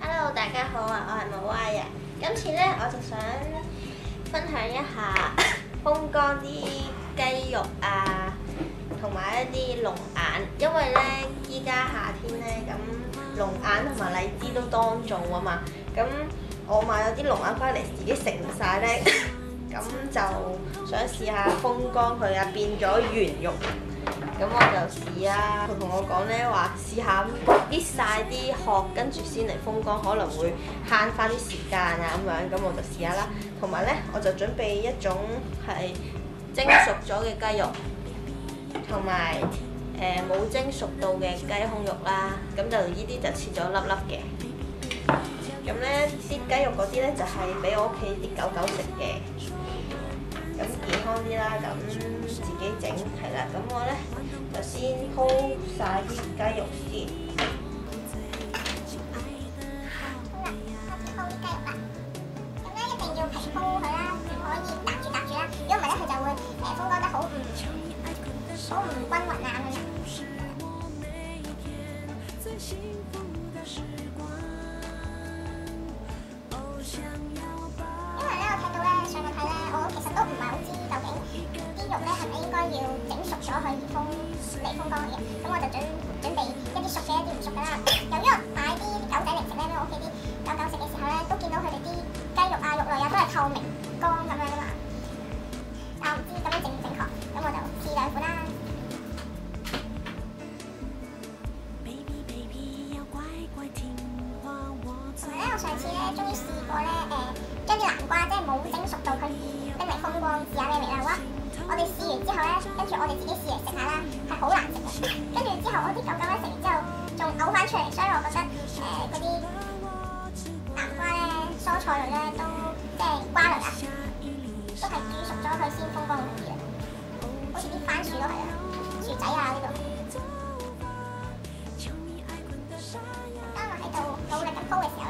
Hello，大家好啊，我係冇歪啊。今次咧我就想分享一下風乾啲雞肉啊，同埋一啲龍眼，因為咧依家夏天咧，咁龍眼同埋荔枝都當造啊嘛。咁我買咗啲龍眼翻嚟，自己食唔晒咧，咁就想試下風乾佢啊，變咗圓肉。咁我就試啦，佢同我講咧話試下搣晒啲殼，跟住先嚟風乾，可能會慳翻啲時間啊咁樣。咁我就試下啦。同埋咧，我就準備一種係蒸熟咗嘅雞肉，同埋冇蒸熟到嘅雞胸肉啦。咁就呢啲就切咗粒粒嘅。咁咧啲雞肉嗰啲咧就係俾我屋企啲狗狗食嘅。咁健康啲啦，咁自己整係啦。咁我咧就先鋪晒啲雞肉先。好啦，開始鋪啲雞肉啦。咁咧一定要平鋪佢啦，唔可以搭住啦。如果唔係咧，佢就會風乾得好唔均勻啊咁樣。都唔係好知究竟啲肉咧係咪應該要整熟咗佢嚟風乾嘅，咁我就準備一啲熟嘅，一啲唔熟嘅啦。由於我買啲狗仔嚟食咧，因為我屋企啲狗狗食嘅時候咧，都見到佢哋啲雞肉啊、肉類啊都係透明乾咁樣噶嘛，但我唔知咁樣正唔正確，咁我就試兩款啦。同埋咧，我上次咧終於試過咧將啲南瓜即係冇整熟到佢拎嚟風乾試下咩味啦。哇！我哋試完之後咧，跟住我哋自己試嚟食下啦，係好難食嘅。跟住之後我啲狗狗咧食完之後仲嘔翻出嚟，所以我覺得嗰啲南瓜咧、蔬菜類咧都即係瓜類啊，都係煮熟咗佢先風乾好啲嘅。好似啲番薯都係啊，薯仔啊呢度。當我喺度努力咁鋪嘅時候，